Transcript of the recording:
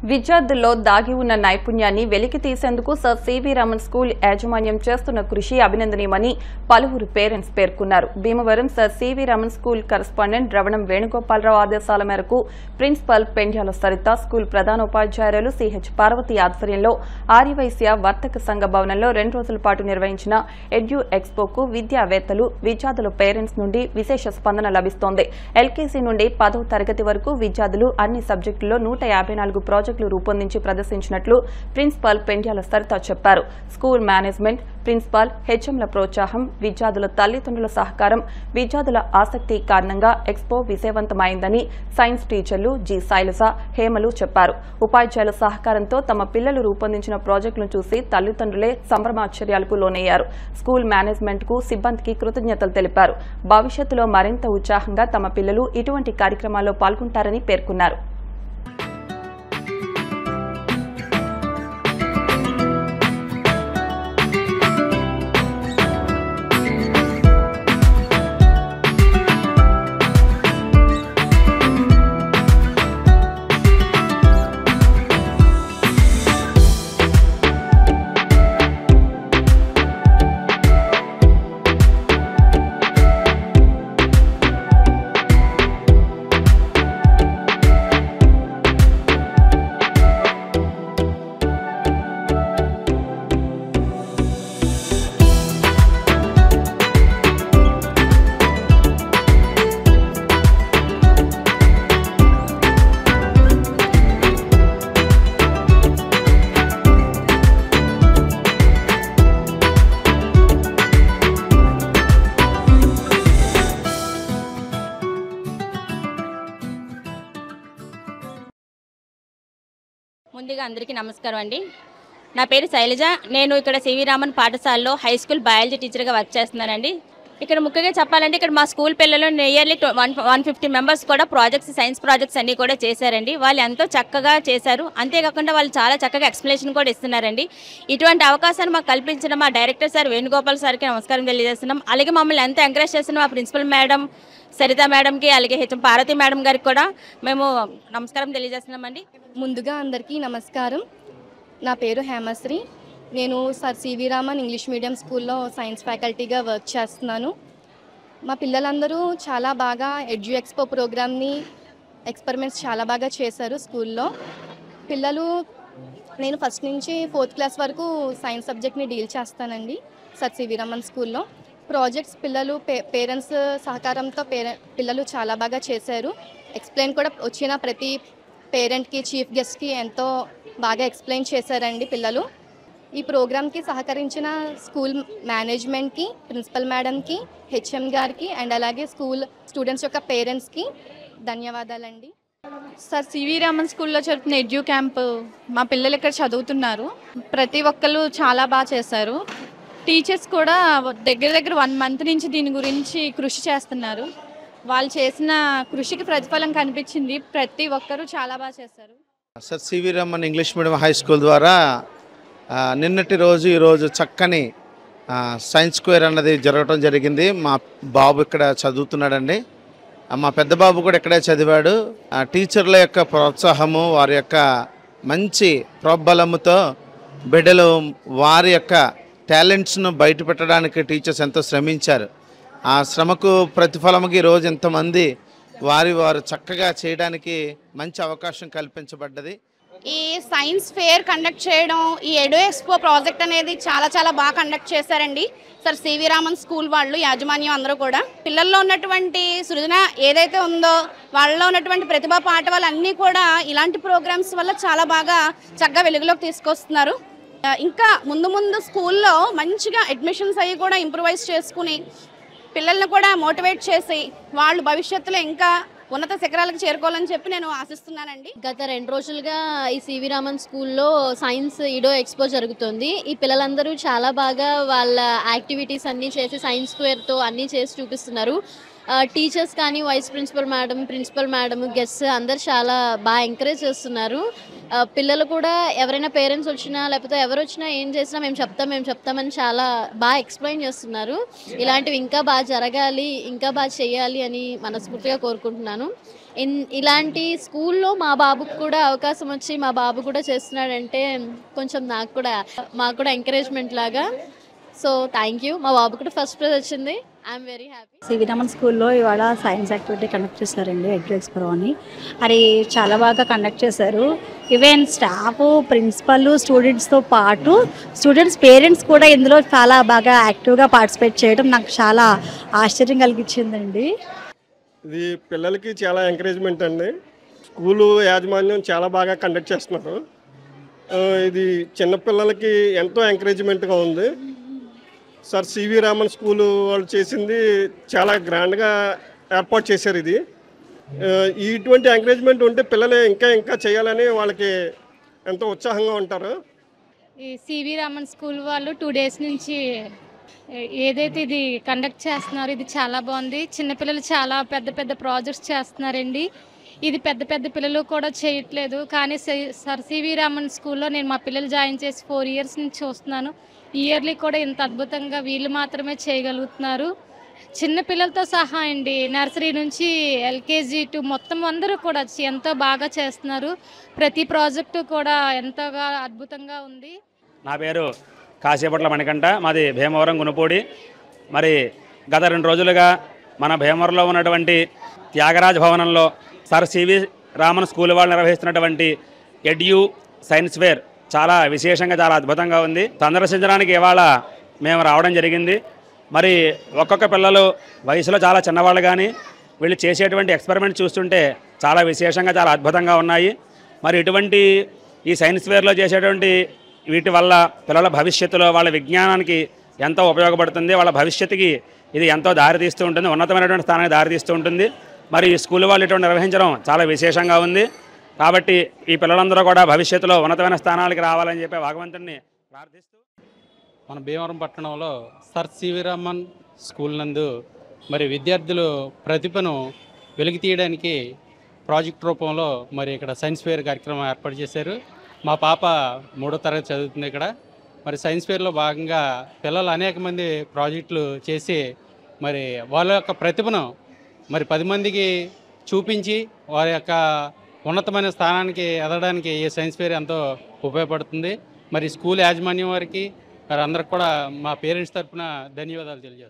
విద్యార్థుల్లో దాగి ఉన్న నైపుణ్యాన్ని వెలికి తీసేందుకు సర్ సివి రామన్ స్కూల్ యాజమాన్యం చేస్తున్న కృషి అభినందనీయమని పలువురు పేరెంట్స్ పేర్కొన్నారు. Bhimavaram sir CV Raman school correspondent Ravanam Venugopal Rao ఆదేశాల మేరకు ప్రిన్సిపల్ పెండ్యాల సరిత, స్కూల్ ప్రధానోపాధ్యాయురాలు సిహెచ్ పార్వతి ఆధ్వర్యంలో ఆర్యవైశ్య వర్తక సంఘ భవనంలో 2 రోజుల పాటు నిర్వహించిన ఎడ్యూ ఎక్స్పోకు విద్యావేత్తలు, విద్యార్థుల పేరెంట్స్ నుండి విశేష స్పందన లభిస్తోంది. ఎల్కేజీ నుండి 10వ తరగతి వరకు విద్యార్థులు అన్ని సబ్జెక్టుల్లో 154 ప్రాజెక్టులు రూపొందించి ప్రదర్శించినట్లు ప్రిన్సిపల్ పెండ్యాల సరిత చెప్పారు. స్కూల్ మేనేజ్మెంట్, ప్రిన్సిపాల్, హెచ్ఎంల ప్రోత్సాహం, విద్యార్థుల తల్లిదండ్రుల సహకారం, విద్యార్థుల ఆసక్తి కారణంగా ఎక్స్పో విజయవంతమైందని సైన్స్ టీచర్లు జి శైలజ, హేమలు చెప్పారు. ఉపాధ్యాయుల సహకారంతో తమ పిల్లలు రూపొందించిన ప్రాజెక్టులను చూసి తల్లిదండ్రులే సంభ్రమాశ్చర్యాలకు లోనయ్యారు. స్కూల్ మేనేజ్మెంట్ కు, సిబ్బందికి కృతజ్ఞతలు తెలిపారు. భవిష్యత్తులో మరింత ఉత్సాహంగా తమ పిల్లలు ఇటువంటి కార్యక్రమాల్లో పాల్గొంటారని పేర్కొన్నారు. ముందుగా అందరికీ నమస్కారం అండి. నా పేరు శైలజ. నేను ఇక్కడ సివి రామన్ పాఠశాలలో హై స్కూల్ బయాలజీ టీచర్గా వర్క్ చేస్తున్నానండి. ఇక్కడ ముఖ్యంగా చెప్పాలంటే ఇక్కడ మా స్కూల్ పిల్లలు నియర్లీ 150 మెంబర్స్ కూడా సైన్స్ ప్రాజెక్ట్స్ అన్నీ కూడా చేశారండి. వాళ్ళు ఎంతో చక్కగా చేశారు. అంతేకాకుండా వాళ్ళు చాలా చక్కగా ఎక్స్ప్లెనేషన్ కూడా ఇస్తున్నారండి. ఇటువంటి అవకాశాన్ని మాకు కల్పించిన మా డైరెక్టర్ సార్ వేణుగోపాల్ సార్కి నమస్కారం తెలియజేస్తున్నాం. అలాగే మమ్మల్ని ఎంతో ఎంకరేజ్ చేస్తున్న మా ప్రిన్సిపల్ మేడం సరిత మేడంకి, అలాగే హెచ్ఎం పార్వతి మేడం గారికి కూడా మేము నమస్కారం తెలియజేస్తున్నామండి. ముందుగా అందరికీ నమస్కారం. నా పేరు హేమశ్రీ. నేను sir CV Raman English medium స్కూల్లో సైన్స్ ఫ్యాకల్టీగా వర్క్ చేస్తున్నాను. మా పిల్లలందరూ చాలా బాగా ఎడ్యూ ఎక్స్పో ప్రోగ్రామ్ని, ఎక్స్పెరిమెంట్స్ చాలా బాగా చేశారు స్కూల్లో. నేను ఫస్ట్ నుంచి 4th క్లాస్ వరకు సైన్స్ సబ్జెక్ట్ని డీల్ చేస్తానండి సర్ సివి రామన్ స్కూల్లో. ప్రాజెక్ట్స్ పిల్లలు పేరెంట్స్ సహకారంతో పిల్లలు చాలా బాగా చేశారు. ఎక్స్ప్లెయిన్ కూడా వచ్చిన ప్రతి పేరెంట్కి, చీఫ్ గెస్ట్కి ఎంతో బాగా ఎక్స్ప్లెయిన్ చేశారండి పిల్లలు. ఈ ప్రోగ్రామ్కి సహకరించిన స్కూల్ మేనేజ్మెంట్కి, ప్రిన్సిపల్ మేడంకి, హెచ్ఎం గారికి అండ్ అలాగే స్కూల్ స్టూడెంట్స్ యొక్క పేరెంట్స్కి ధన్యవాదాలండి. సర్ సివి రామన్ స్కూల్లో జరుపుతున్న ఎడ్యూ క్యాంప్ మా పిల్లలు ఇక్కడ చదువుతున్నారు. ప్రతి ఒక్కరు చాలా బాగా చేశారు. టీచర్స్ కూడా దగ్గర 1 మంత్ నుంచి దీని గురించి కృషి చేస్తున్నారు. వాళ్ళు చేసిన కృషికి ప్రతిఫలం కనిపించింది. ప్రతి ఒక్కరూ చాలా బాగా చేశారు. Sir CV Raman English medium high school ద్వారా నిన్నటి రోజు ఈరోజు చక్కని సైన్స్ స్క్వేర్ అన్నది జరగడం జరిగింది. మా బాబు ఇక్కడ చదువుతున్నాడండి. మా పెద్ద బాబు కూడా ఇక్కడే చదివాడు. టీచర్ల యొక్క ప్రోత్సాహము, వారి యొక్క మంచి ప్రోద్బలముతో బిడ్డలు వారి యొక్క టాలెంట్స్ను బయట పెట్టడానికి టీచర్స్ ఎంతో శ్రమించారు. ఆ శ్రమకు ప్రతిఫలముగా ఈరోజు ఎంతమంది వారు చక్కగా చేయడానికి మంచి అవకాశం కల్పించబడ్డది. ఈ సైన్స్ ఫేర్ కండక్ట్ చేయడం, ఈ ఎడ్యూ ఎక్స్పో ప్రాజెక్ట్ అనేది చాలా బాగా కండక్ట్ చేశారండి సర్ సివి రామన్ స్కూల్ వాళ్ళు, యాజమాన్యం అందరూ కూడా. పిల్లల్లో ఉన్నటువంటి సృజన ఏదైతే ఉందో, వాళ్ళలో ఉన్నటువంటి ప్రతిభా పాఠవాలు అన్నీ కూడా ఇలాంటి ప్రోగ్రామ్స్ వల్ల చాలా బాగా చక్కగా వెలుగులోకి తీసుకొస్తున్నారు. ఇంకా ముందు స్కూల్లో మంచిగా అడ్మిషన్స్ అయ్యి కూడా ఇంప్రూవైజ్ చేసుకుని పిల్లల్ని కూడా మోటివేట్ చేసి వాళ్ళు భవిష్యత్తులో ఇంకా ఉన్నత శిఖరాలకు చేరుకోవాలని చెప్పి నేను ఆశిస్తున్నానండి. గత 2 రోజులుగా ఈ సివి రామన్ స్కూల్లో సైన్స్ ఈడో ఎక్స్పో జరుగుతుంది. ఈ పిల్లలందరూ చాలా బాగా వాళ్ళ యాక్టివిటీస్ అన్నీ చేసి సైన్స్ స్క్వేర్తో అన్నీ చేసి చూపిస్తున్నారు. టీచర్స్ కానీ వైస్ ప్రిన్సిపల్ మేడం గెస్ట్స్ అందరు చాలా బాగా ఎంకరేజ్ చేస్తున్నారు. పిల్లలు కూడా ఎవరైనా పేరెంట్స్ వచ్చినా లేకపోతే ఎవరు వచ్చినా ఏం చేసినా మేము చెప్తామని చాలా బాగా ఎక్స్ప్లెయిన్ చేస్తున్నారు. ఇలాంటివి ఇంకా బాగా జరగాలి, ఇంకా బాగా చేయాలి అని మనస్ఫూర్తిగా కోరుకుంటున్నాను. ఇలాంటి స్కూల్లో మా బాబుకు కూడా అవకాశం వచ్చి మా బాబు కూడా చేస్తున్నాడంటే కొంచెం మాకు కూడా ఎంకరేజ్మెంట్ లాగా. So thank you. మా బాబు కూడా ఫస్ట్ ప్రైజ్ వచ్చింది. I'm very happy. CV Raman స్కూల్లో ఇవాళ సైన్స్ యాక్టివిటీ కండక్ట్ చేశారండి, ఎగ్ ఎక్స్ప్రో అని. అది చాలా బాగా కండక్ట్ చేశారు. ఈవెన్ స్టాఫ్, ప్రిన్సిపల్, స్టూడెంట్స్తో పాటు స్టూడెంట్స్ పేరెంట్స్ కూడా ఇందులో చాలా బాగా యాక్టివ్గా పార్టిసిపేట్ చేయడం నాకు చాలా ఆశ్చర్యం కలిగించిందండి. ఇది పిల్లలకి చాలా ఎంకరేజ్మెంట్ అండి. స్కూలు యాజమాన్యం చాలా బాగా కండక్ట్ చేస్తున్నారు. ఇది చిన్నపిల్లలకి ఎంతో ఎంకరేజ్మెంట్గా ఉంది. సార్ సివి రామన్ స్కూలు వాళ్ళు చేసింది చాలా గ్రాండ్గా ఏర్పాటు చేశారు. ఇది ఇటువంటి ఎంకరేజ్మెంట్ ఉంటే పిల్లలు ఇంకా చేయాలని వాళ్ళకి ఎంతో ఉత్సాహంగా ఉంటారు. ఈ సివి రామన్ స్కూల్ వాళ్ళు 2 days నుంచి ఏదైతే ఇది కండక్ట్ చేస్తున్నారో ఇది చాలా బాగుంది. చిన్నపిల్లలు చాలా పెద్ద ప్రాజెక్ట్స్ చేస్తున్నారండి. ఇది పెద్ద పిల్లలు కూడా చేయట్లేదు. కానీ సర్ సివి రామన్ స్కూల్లో నేను మా పిల్లలు జాయిన్ చేసి 4 years నుంచి చూస్తున్నాను. ఇయర్లీ కూడా ఇంత అద్భుతంగా వీళ్ళు మాత్రమే చేయగలుగుతున్నారు. చిన్న పిల్లలతో సహా అండి, నర్సరీ నుంచి ఎల్కేజీ టు మొత్తం అందరూ కూడా ఎంతో బాగా చేస్తున్నారు. ప్రతి ప్రాజెక్టు కూడా ఎంతగా అద్భుతంగా ఉంది. నా పేరు కాసేపట్ల మణికంఠ, మాది భీమవరం గునుపూడి. మరి గత 2 రోజులుగా మన భీమవరంలో ఉన్నటువంటి త్యాగరాజ్ భవనంలో సర్ సివి రామన్ స్కూల్ వాళ్ళు నిర్వహిస్తున్నటువంటి ఎడ్యూ సైన్స్ ఫేర్ చాలా విశేషంగా, చాలా అద్భుతంగా ఉంది. సందర్శించడానికి ఇవాళ మేము రావడం జరిగింది. మరి ఒక్కొక్క పిల్లలు వయసులో చాలా చిన్నవాళ్ళు కానీ వీళ్ళు చేసేటువంటి ఎక్స్పెరిమెంట్ చూస్తుంటే చాలా విశేషంగా, చాలా అద్భుతంగా ఉన్నాయి. మరి ఇటువంటి ఈ సైన్స్ ఫేర్లో చేసేటువంటి వీటి వల్ల పిల్లల భవిష్యత్తులో వాళ్ళ విజ్ఞానానికి ఎంతో ఉపయోగపడుతుంది. వాళ్ళ భవిష్యత్తుకి ఇది ఎంతో దారితీస్తూ ఉంటుంది, ఉన్నతమైనటువంటి స్థానానికి దారితీస్తూ ఉంటుంది. మరి ఈ స్కూల్ వాళ్ళు ఇటువంటి నిర్వహించడం చాలా విశేషంగా ఉంది. కాబట్టి ఈ పిల్లలందరూ కూడా భవిష్యత్తులో ఉన్నతమైన స్థానాలకు రావాలని చెప్పి భగవంతుడిని ప్రార్థిస్తూ మన భీమవరం పట్టణంలో సర్ సివి రామన్ స్కూల్ నందు మరి విద్యార్థులు ప్రతిభను వెలికి తీయడానికి ప్రాజెక్ట్ రూపంలో మరి ఇక్కడ సైన్స్ ఫేర్ కార్యక్రమం ఏర్పాటు చేశారు. మా పాప 3వ తరగతి చదువుతుంది ఇక్కడ. మరి సైన్స్ ఫేర్లో భాగంగా పిల్లలు అనేక మంది ప్రాజెక్టులు చేసి మరి వాళ్ళ యొక్క ప్రతిభను మరి 10 మందికి చూపించి వారి యొక్క ఉన్నతమైన స్థానానికి ఎదగడానికి ఈ సైన్స్ ఫేర్ ఎంతో ఉపయోగపడుతుంది. మరి స్కూల్ యాజమాన్యం వారికి మరి అందరికి కూడా మా పేరెంట్స్ తరఫున ధన్యవాదాలు తెలియజేస్తాను.